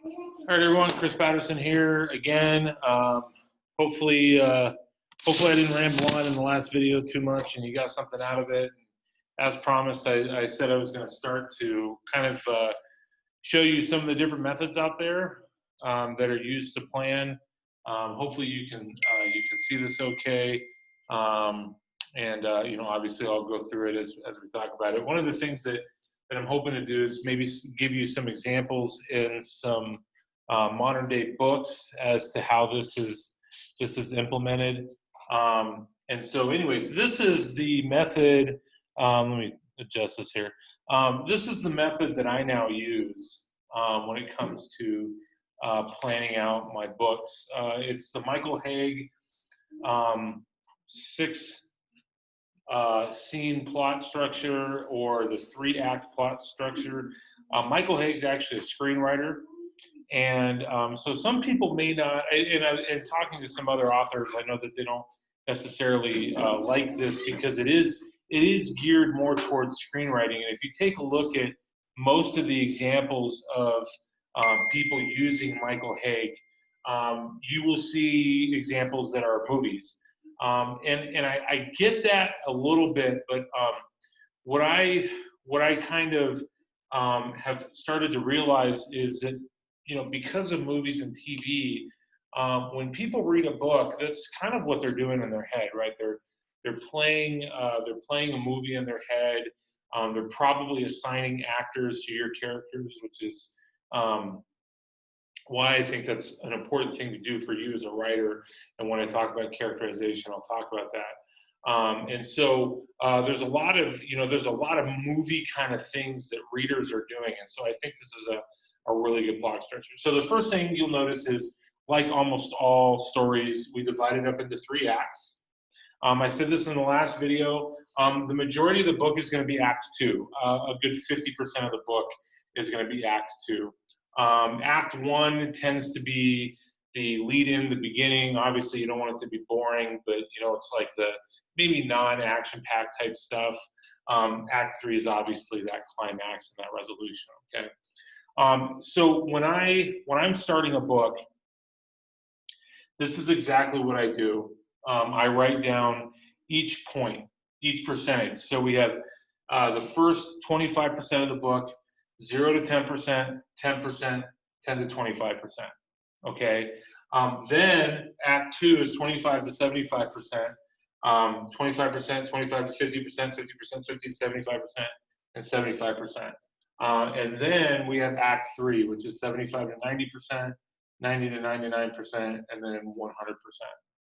All right, everyone. Chris Patterson here again. Hopefully, hopefully I didn't ramble on in the last video too much, and you got something out of it. As promised, I said I was going to start to kind of show you some of the different methods out there that are used to plan. Hopefully, you can see this okay. Obviously, I'll go through it as we talk about it. One of the things that I'm hoping to do is maybe give you some examples in some modern day books as to how this is implemented. And so anyways, this is the method. Let me adjust this here. This is the method that I now use when it comes to planning out my books. It's the Michael Haig 6 scene plot structure, or the 3-act plot structure. Michael Haig's actually a screenwriter. And so some people may not, and talking to some other authors, I know that they don't necessarily like this because it is geared more towards screenwriting. And if you take a look at most of the examples of people using Michael Haig, you will see examples that are movies. And I get that a little bit, but what I kind of have started to realize is that, because of movies and TV, when people read a book, that's kind of what they're doing in their head, right? They're playing a movie in their head. They're probably assigning actors to your characters, which is why I think that's an important thing to do for you as a writer. And when I talk about characterization, I'll talk about that. And so there's a lot of movie kind of things that readers are doing. And so I think this is a really good plot structure. So the first thing you'll notice is, like almost all stories, we divide it up into 3 acts. I said this in the last video. The majority of the book is going to be Act 2. A good 50% of the book is going to be Act 2. Act 1 tends to be the lead-in, the beginning. Obviously, you don't want it to be boring, but it's like the maybe non-action-packed type stuff. Act 3 is obviously that climax and that resolution. Okay. So when I'm starting a book, this is exactly what I do. I write down each point, each percentage. So we have the first 25% of the book, 0 to 10%, 10%, 10 to 25%. Okay. Then Act 2 is 25 to 75%, 25%, 25 to 50%, 50%, 50 to 75%, and 75%. And then we have Act 3, which is 75 to 90%, 90 to 99%, and then 100%.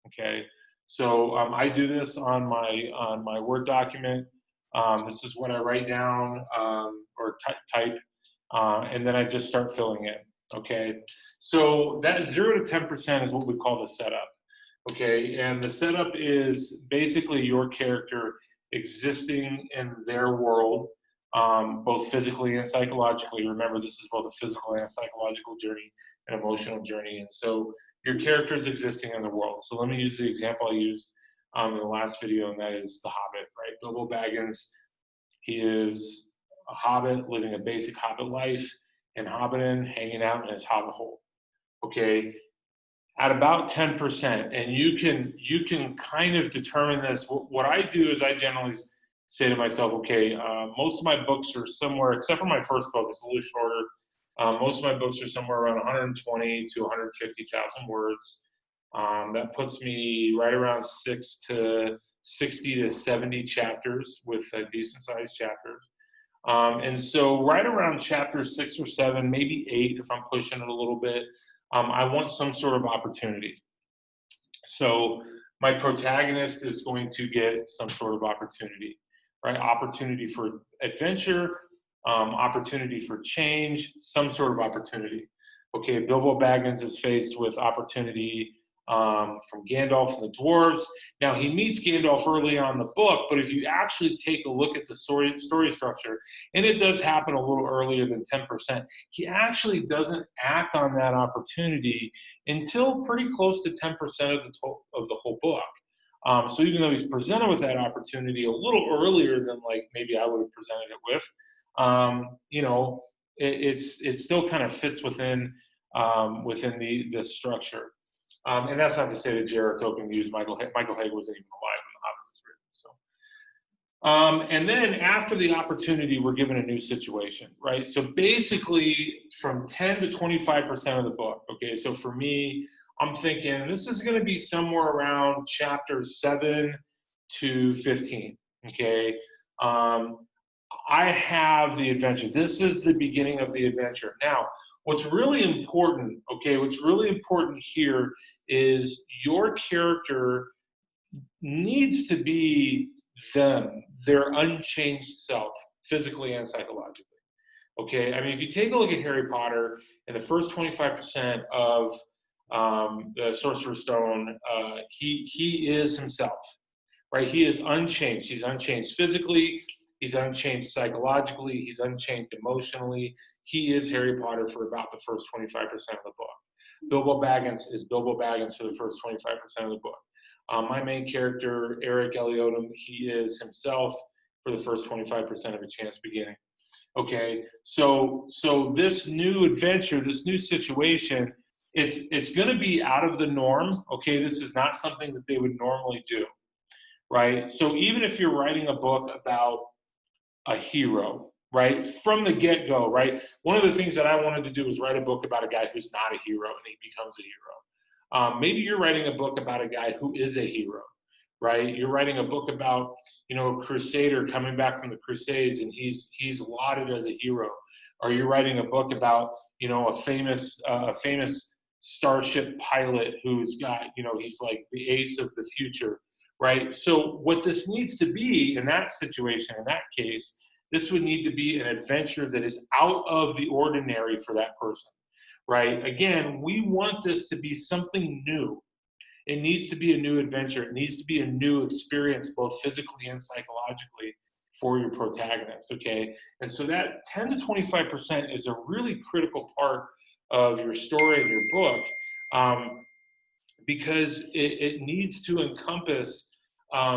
Okay. So I do this on my Word document. This is what I write down or type, and then I just start filling in. Okay. So that 0 to 10% is what we call the setup. Okay. And the setup is basically your character existing in their world, both physically and psychologically. Remember, this is both a physical and a psychological journey, an emotional journey. And so your character is existing in the world. So let me use the example I used in the last video, and that is The Hobbit, right? Bilbo Baggins, he is a hobbit living a basic hobbit life in Hobbiton, hanging out in his hobbit hole. Okay, at about 10%, and you can kind of determine this. What I do is I generally say to myself, okay, most of my books are somewhere, except for my first book, it's a little shorter. Most of my books are somewhere around 120 to 150,000 words. That puts me right around 60 to 70 chapters with decent sized chapters. And so right around chapter 6 or 7, maybe 8, if I'm pushing it a little bit, I want some sort of opportunity. So my protagonist is going to get some sort of opportunity, right? Opportunity for adventure, opportunity for change, some sort of opportunity. Okay, Bilbo Baggins is faced with opportunity from Gandalf and the dwarves. Now, he meets Gandalf early on in the book, but if you actually take a look at the story structure, and it does happen a little earlier than 10%, he actually doesn't act on that opportunity until pretty close to 10% of the whole book. So even though he's presented with that opportunity a little earlier than like maybe I would have presented it with, it still kind of fits within within the structure. And that's not to say that J.R.R. Tolkien used Michael Hague wasn't even alive when The Hobbit was written. So. And then after the opportunity, we're given a new situation, right? So basically from 10 to 25% of the book, okay? So for me, I'm thinking this is gonna be somewhere around chapters 7 to 15, okay? I have the adventure. This is the beginning of the adventure. Now, what's really important, okay, what's really important here is your character needs to be them, their unchanged self, physically and psychologically. Okay, I mean, if you take a look at Harry Potter and the first 25% of the Sorcerer's Stone, he is himself, right? He is unchanged. He's unchanged physically. He's unchanged psychologically. He's unchanged emotionally. He is Harry Potter for about the first 25% of the book. Bilbo Baggins is Bilbo Baggins for the first 25% of the book. My main character, Eric Eliodum, he is himself for the first 25% of A Chance Beginning. Okay, so this new adventure, this new situation, it's going to be out of the norm. Okay, this is not something that they would normally do, right? So even if you're writing a book about a hero, right, from the get-go, right? One of the things that I wanted to do was write a book about a guy who's not a hero and he becomes a hero. Maybe you're writing a book about a guy who is a hero, right? You're writing a book about, a crusader coming back from the Crusades and he's lauded as a hero. Or you're writing a book about, a famous starship pilot who's got, he's like the ace of the future, right? So what this needs to be in that situation, in that case, this would need to be an adventure that is out of the ordinary for that person, right? Again, we want this to be something new. It needs to be a new adventure. It needs to be a new experience, both physically and psychologically, for your protagonist, okay? And so that 10 to 25% is a really critical part of your story and your book, because it needs to encompass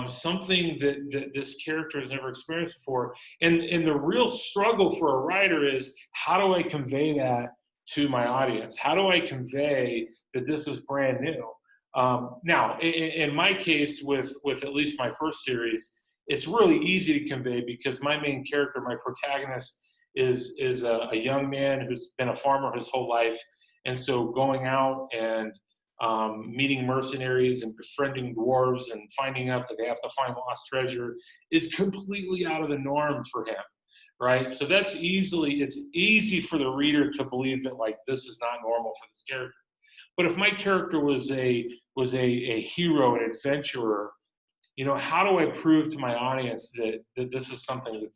something that this character has never experienced before. And the real struggle for a writer is, how do I convey that to my audience? How do I convey that this is brand new? Now, in my case, with at least my first series, it's really easy to convey because my main character, my protagonist, is a young man who's been a farmer his whole life. And so going out and meeting mercenaries and befriending dwarves and finding out that they have to find lost treasure is completely out of the norm for him, right? So it's easy for the reader to believe that like this is not normal for this character. But if my character was a hero, an adventurer, how do I prove to my audience that this is something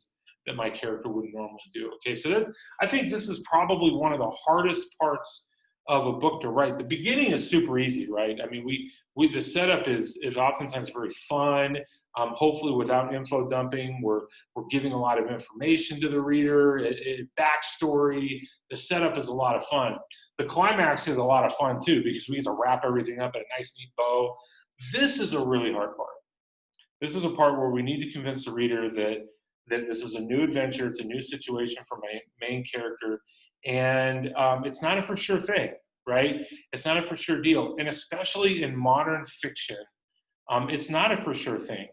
that my character wouldn't normally do? Okay, so I think this is probably one of the hardest parts of a book to write. The beginning is super easy, right? I mean, the setup is oftentimes very fun. Hopefully, without info dumping, we're giving a lot of information to the reader, backstory. The setup is a lot of fun. The climax is a lot of fun too, because we get to wrap everything up in a nice, neat bow. This is a really hard part. This is a part where we need to convince the reader that this is a new adventure, it's a new situation for my main character, and it's not a for sure thing, right? It's not a for sure deal, and especially in modern fiction, it's not a for sure thing,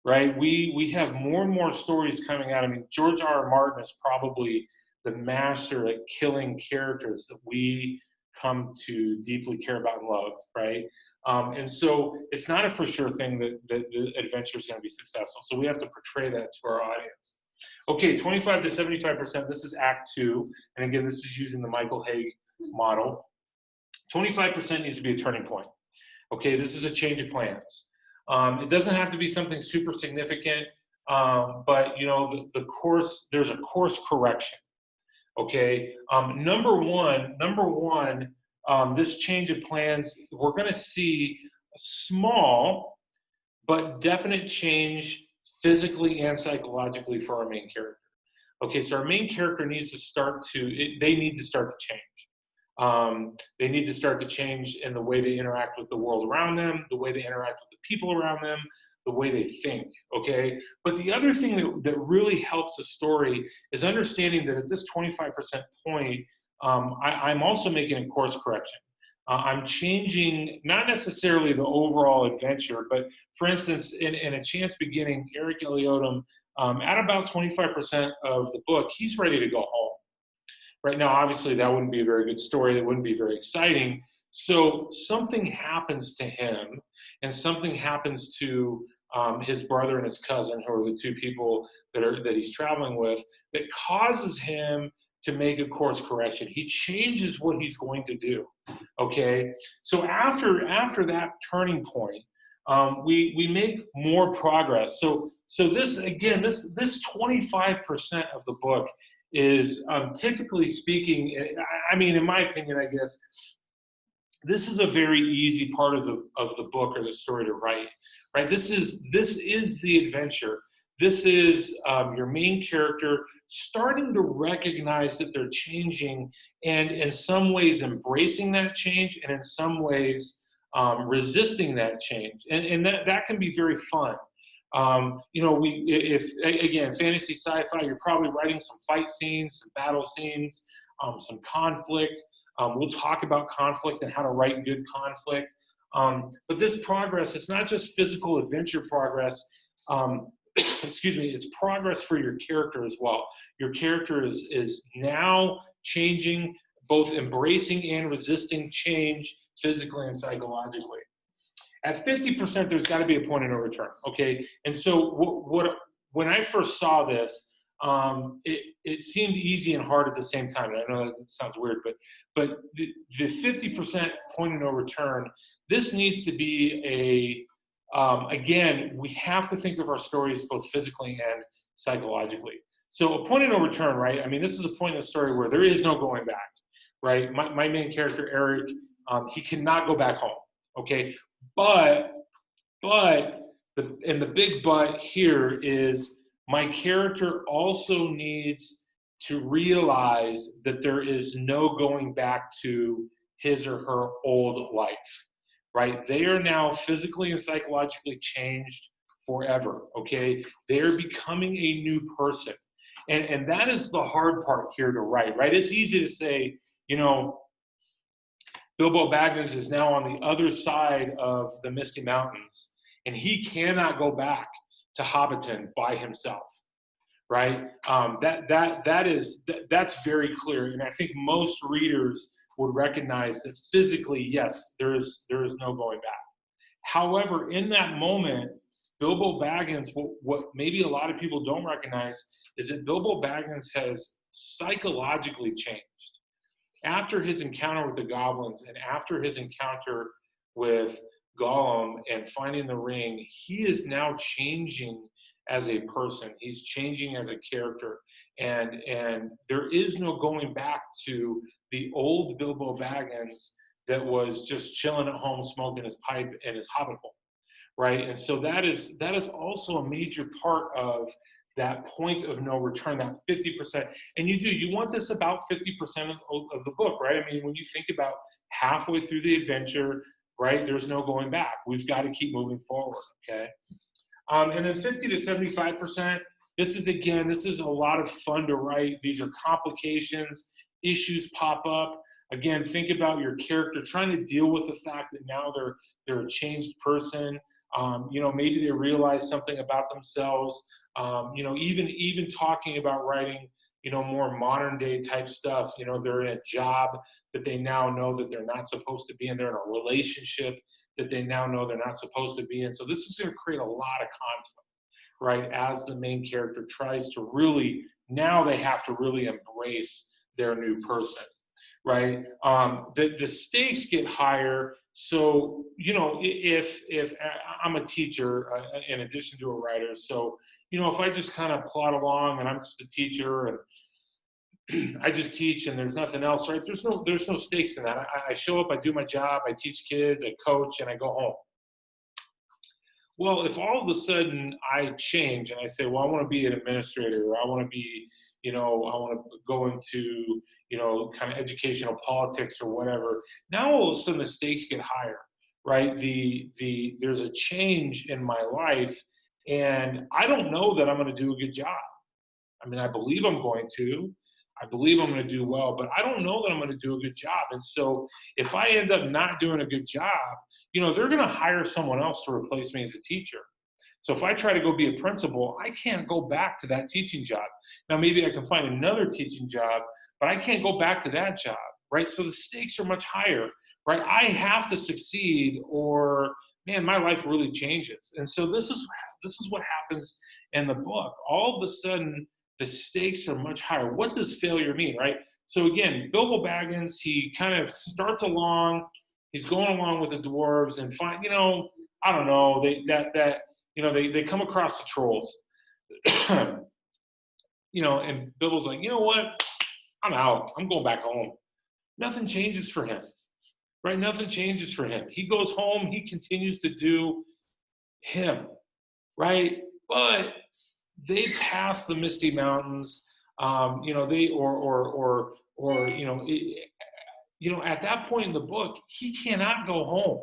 right? We have more and more stories coming out. I mean, George R.R. Martin is probably the master at killing characters that we come to deeply care about and love, right? And so it's not a for sure thing that the adventure is going to be successful. So we have to portray that to our audience. Okay, 25 to 75%, this is Act 2. And again, this is using the Michael Hague model. 25% needs to be a turning point. Okay, this is a change of plans. It doesn't have to be something super significant, but the course, there's a course correction. Okay, number one, this change of plans, we're going to see a small but definite change physically and psychologically for our main character. Okay, so our main character needs to they need to start to change. They need to start to change in the way they interact with the world around them, the way they interact with the people around them, the way they think, okay? But the other thing that really helps a story is understanding that at this 25% point, I'm also making a course correction. I'm changing not necessarily the overall adventure, but for instance, in A Chance Beginning, Eric Eliodom, at about 25% of the book, he's ready to go home. Right now, obviously, that wouldn't be a very good story. That wouldn't be very exciting. So something happens to him, and something happens to his brother and his cousin, who are the two people that he's traveling with, that causes him to make a course correction. He changes what he's going to do. Okay, so after that turning point, we make more progress. So this again, this 25% of the book is typically speaking, I mean, in my opinion, I guess, this is a very easy part of the book or the story to write, right? This is the adventure. This is your main character starting to recognize that they're changing, and in some ways embracing that change, and in some ways resisting that change, and that can be very fun. If again, fantasy sci-fi, you're probably writing some fight scenes, some battle scenes, some conflict. We'll talk about conflict and how to write good conflict. But this progress, it's not just physical adventure progress. Excuse me, it's progress for your character as well. Your character is now changing, both embracing and resisting change physically and psychologically. At 50%, there's got to be a point of no return. Okay, and so when I first saw this, it seemed easy and hard at the same time. And I know that sounds weird, but the 50% point of no return. This needs to be again, we have to think of our stories both physically and psychologically. So a point of no return, right? I mean, this is a point in the story where there is no going back, right? My main character, Eric, he cannot go back home. Okay, but the big but here is my character also needs to realize that there is no going back to his or her old life, right? They are now physically and psychologically changed forever, okay? They are becoming a new person. And that is the hard part here to write, right? It's easy to say, Bilbo Baggins is now on the other side of the Misty Mountains, and he cannot go back to Hobbiton by himself, right? That's very clear, and I think most readers would recognize that physically, yes, there is no going back. However, in that moment, Bilbo Baggins, what maybe a lot of people don't recognize is that Bilbo Baggins has psychologically changed. After his encounter with the goblins and after his encounter with Gollum and finding the ring, he is now changing as a person. He's changing as a character. And there is no going back to the old Bilbo Baggins that was just chilling at home, smoking his pipe in his hobbit hole, right? And so that is also a major part of that point of no return, that 50%. And you want this about 50% of the book, right? I mean, when you think about halfway through the adventure, right, there's no going back. We've got to keep moving forward, okay? And then 50 to 75%, this is a lot of fun to write. These are complications, issues pop up. Again, think about your character trying to deal with the fact that now they're a changed person. Maybe they realize something about themselves. Even talking about writing, more modern day type stuff. They're in a job that they now know that they're not supposed to be in. They're in a relationship that they now know they're not supposed to be in. So this is going to create a lot of conflict, right? As the main character tries to now they have to really embrace their new person, right? The stakes get higher. So, if I'm a teacher in addition to a writer, so, if I just kind of plod along and I'm just a teacher and I just teach and there's nothing else, right? There's no stakes in that. I show up, I do my job, I teach kids, I coach, and I go home. Well, if all of a sudden I change and I say, well, I want to be an administrator, or I want to be, I want to go into, kind of educational politics or whatever. Now all of a sudden the stakes get higher, right? There's a change in my life, and I don't know that I'm going to do a good job. I mean, I believe I'm going to, I believe I'm going to do well, but I don't know that I'm going to do a good job. And so if I end up not doing a good job, they're going to hire someone else to replace me as a teacher. So if I try to go be a principal, I can't go back to that teaching job. Now, maybe I can find another teaching job, but I can't go back to that job, right? So the stakes are much higher, right? I have to succeed or, man, my life really changes. And so this is what happens in the book. All of a sudden, the stakes are much higher. What does failure mean, right? So again, Bilbo Baggins, he kind of starts along, he's going along with the dwarves and I don't know, they come across the trolls. And Bilbo's like, you know what? I'm out. I'm going back home. Nothing changes for him, right? Nothing changes for him. He goes home. He continues to do him, right? But they pass the Misty Mountains. At that point in the book, he cannot go home.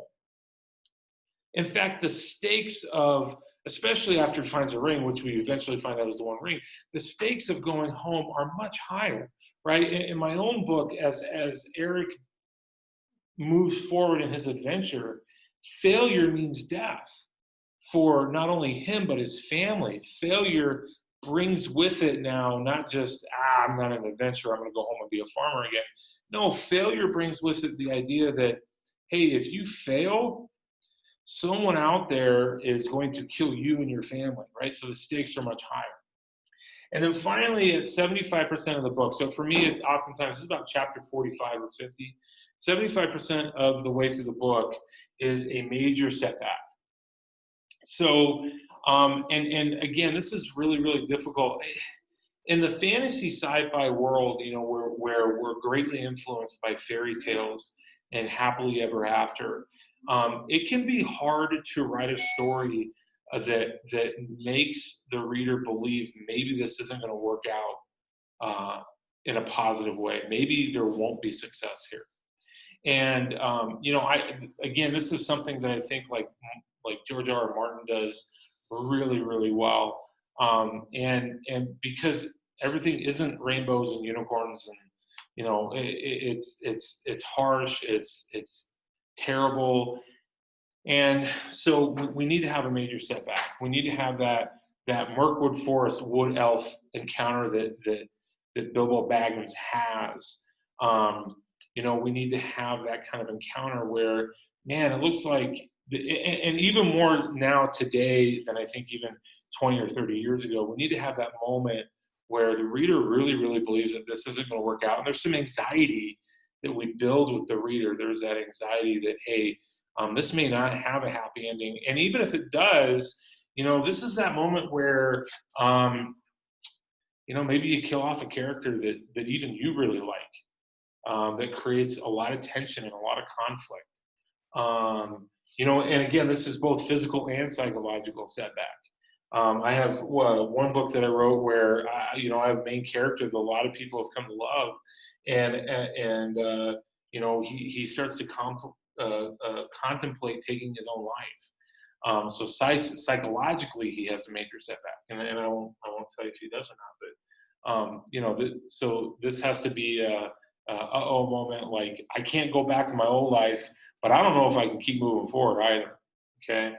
In fact, the stakes of, especially after he finds a ring, which we eventually find out is the One Ring, the stakes of going home are much higher, right? In my own book, as Eric moves forward in his adventure, failure means death for not only him, but his family. Failure brings with it now, not just, I'm not an adventurer, I'm going to go home and be a farmer again. No, failure brings with it the idea that, hey, if you fail, someone out there is going to kill you and your family, right? So the stakes are much higher. And then finally, at 75% of the book, so for me, oftentimes, this is about chapter 45 or 50, 75% of the way through the book is a major setback. So, and again, this is really, really difficult. In the fantasy sci-fi world, where we're greatly influenced by fairy tales and happily ever after, it can be hard to write a story that makes the reader believe maybe this isn't going to work out in a positive way. Maybe there won't be success here. And again, this is something that I think like George R. R. Martin does really, really well. And because everything isn't rainbows and unicorns, and it's harsh, it's terrible. And so we need to have a major setback. We need to have that Mirkwood Forest wood elf encounter that Bilbo Baggins has. We need to have that kind of encounter where, man, it looks like, and even more now today than I think even 20 or 30 years ago, we need to have that moment where the reader really, really believes that this isn't going to work out. And there's some anxiety that we build with the reader. There's that anxiety that, hey, this may not have a happy ending. And even if it does, this is that moment where, maybe you kill off a character that even you really like, that creates a lot of tension and a lot of conflict. And again, this is both physical and psychological setback. I have one book that I wrote where, I have a main character that a lot of people have come to love. And he starts to contemplate taking his own life. So psychologically, he has a major setback, and I won't tell you if he does or not. But so this has to be a uh-oh moment. Like, I can't go back to my old life, but I don't know if I can keep moving forward either. Okay.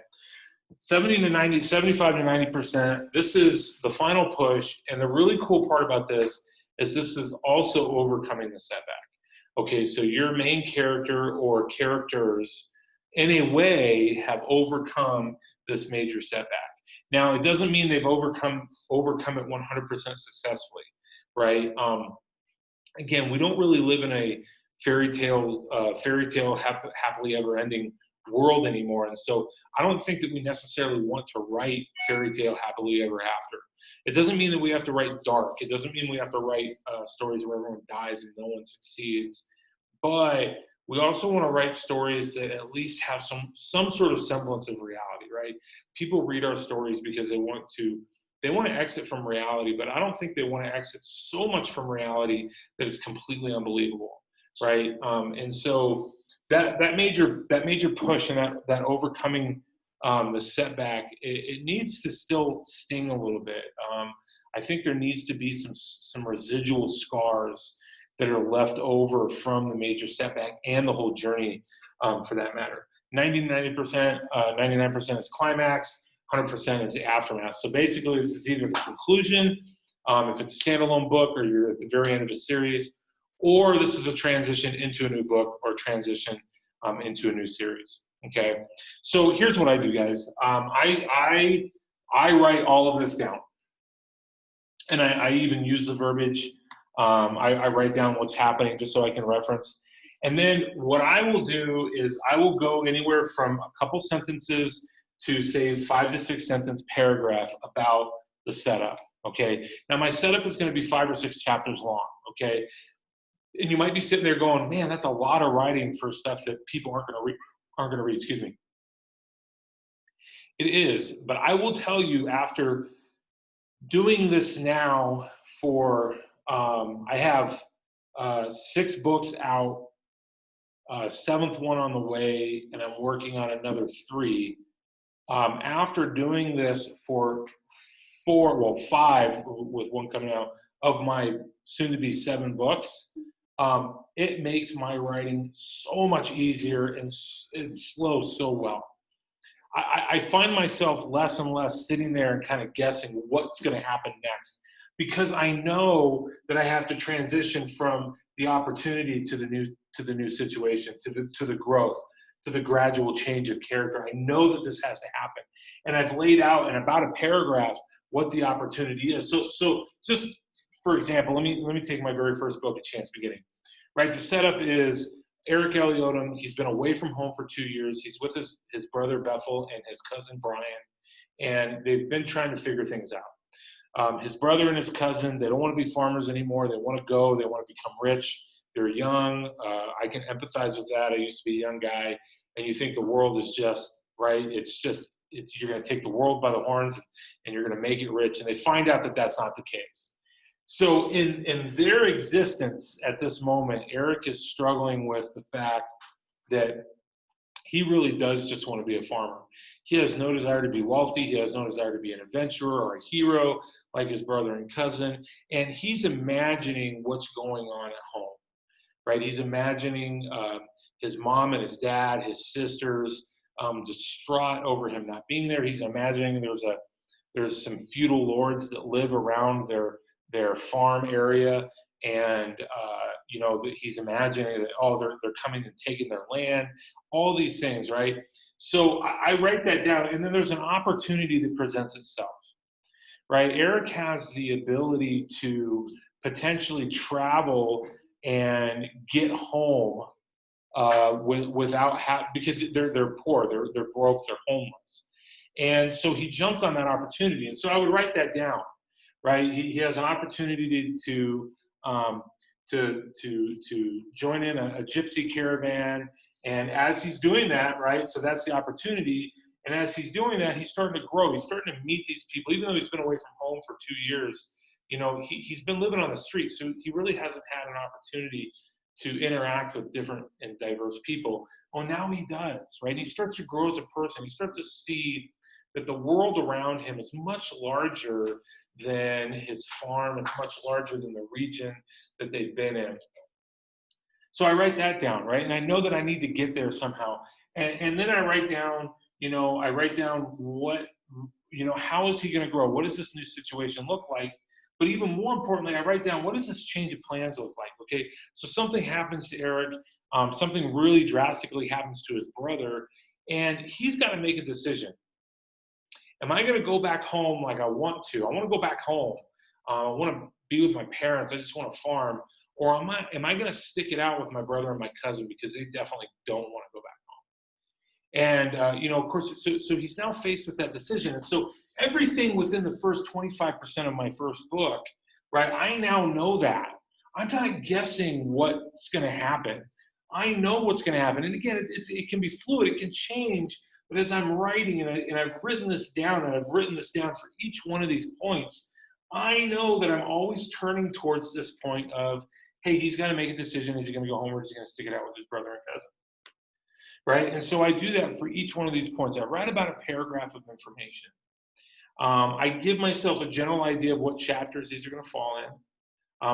75 to 90%. This is the final push, and the really cool part about this is also overcoming the setback. Okay, so your main character or characters in a way have overcome this major setback. Now, it doesn't mean they've overcome it 100% successfully, right? Again, we don't really live in a fairy tale happily ever ending world anymore. And so I don't think that we necessarily want to write fairy tale happily ever after. It doesn't mean that we have to write dark. It doesn't mean we have to write stories where everyone dies and no one succeeds. But we also want to write stories that at least have some sort of semblance of reality, right? People read our stories because they want to exit from reality, but I don't think they want to exit so much from reality that it's completely unbelievable, right? And so that major push and that overcoming the setback, it needs to still sting a little bit. I think there needs to be some residual scars that are left over from the major setback and the whole journey, for that matter. 90%, 99% is climax, 100% is the aftermath. So basically, this is either the conclusion, if it's a standalone book, or you're at the very end of a series, or this is a transition into a new book or transition into a new series. Okay, so here's what I do, guys. I write all of this down, and I even use the verbiage. I write down what's happening just so I can reference. And then what I will do is I will go anywhere from a couple sentences to, say, 5 to 6 sentence paragraph about the setup. Okay, now my setup is going to be 5 or 6 chapters long. Okay, and you might be sitting there going, man, that's a lot of writing for stuff that people aren't going to read. Excuse me. It is, but I will tell you, after doing this now for, I have 6 books out, 7th one on the way, and I'm working on another 3. After doing this for 5, with one coming out, of my soon-to-be 7 books, it makes my writing so much easier and it flows so well. I find myself less and less sitting there and kind of guessing what's going to happen next, because I know that I have to transition from the opportunity to the new situation, to the growth, to the gradual change of character. I know that this has to happen, and I've laid out in about a paragraph what the opportunity is. So just for example, let me take my very first book, A Chance Beginning. Right, the setup is Eric Eliodom. He's been away from home for 2 years. He's with his brother Bethel and his cousin Brian, and they've been trying to figure things out. His brother and his cousin, they don't want to be farmers anymore. They want to go. They want to become rich. They're young. I can empathize with that. I used to be a young guy, and you think the world is just, right? You're going to take the world by the horns, and you're going to make it rich. And they find out that that's not the case. So in their existence at this moment, Eric is struggling with the fact that he really does just want to be a farmer. He has no desire to be wealthy. He has no desire to be an adventurer or a hero like his brother and cousin. And he's imagining what's going on at home, right? He's imagining his mom and his dad, his sisters, distraught over him not being there. He's imagining there's some feudal lords that live around their farm area, and he's imagining that they're coming and taking their land, all these things, right? So I write that down, and then there's an opportunity that presents itself, right? Eric has the ability to potentially travel and get home without because they're poor, they're broke, they're homeless, and so he jumps on that opportunity. And so I would write that down. Right, he has an opportunity to join in a gypsy caravan, and as he's doing that, right, so that's the opportunity. And as he's doing that, he's starting to grow. He's starting to meet these people, even though he's been away from home for 2 years. He's been living on the street, so he really hasn't had an opportunity to interact with different and diverse people. Well, now he does, right? He starts to grow as a person. He starts to see that the world around him is much larger than his farm. It's much larger than the region that they've been in. So I write that down, right? And I know that I need to get there somehow. And then I write down, what, how is he going to grow? What does this new situation look like? But even more importantly, I write down, what does this change of plans look like? Okay, so something happens to Eric, something really drastically happens to his brother, and he's got to make a decision. Am I going to go back home like I want to? I want to go back home. I want to be with my parents. I just want to farm. Or am I going to stick it out with my brother and my cousin, because they definitely don't want to go back home? And, of course, so he's now faced with that decision. And so everything within the first 25% of my first book, right, I now know that. I'm not guessing what's going to happen. I know what's going to happen. And again, it can be fluid. It can change. But as I'm writing, and I've written this down, for each one of these points, I know that I'm always turning towards this point of, hey, he's got to make a decision. Is he going to go home, or is he going to stick it out with his brother and cousin? Right? And so I do that for each one of these points. I write about a paragraph of information. I give myself a general idea of what chapters these are going to fall in.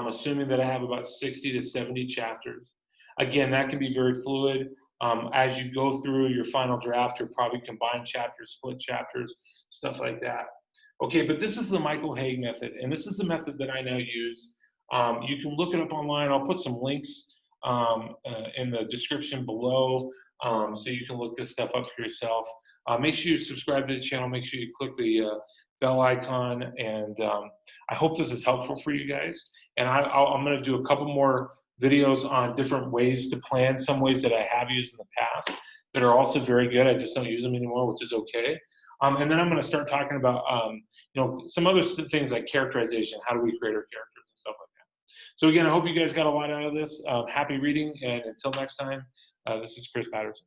Assuming that I have about 60 to 70 chapters. Again, that can be very fluid. As you go through your final draft, you'll probably combine chapters, split chapters, stuff like that. Okay, but this is the Michael Haig method, and this is the method that I now use. You can look it up online. I'll put some links in the description below, so you can look this stuff up for yourself. Make sure you subscribe to the channel. Make sure you click the bell icon, and I hope this is helpful for you guys. And I'm going to do a couple more videos on different ways to plan, some ways that I have used in the past that are also very good. I just don't use them anymore, which is okay. And then I'm going to start talking about some other things like characterization. How do we create our characters and stuff like that? So again, I hope you guys got a lot out of this. Happy reading, and until next time, this is Chris Patterson.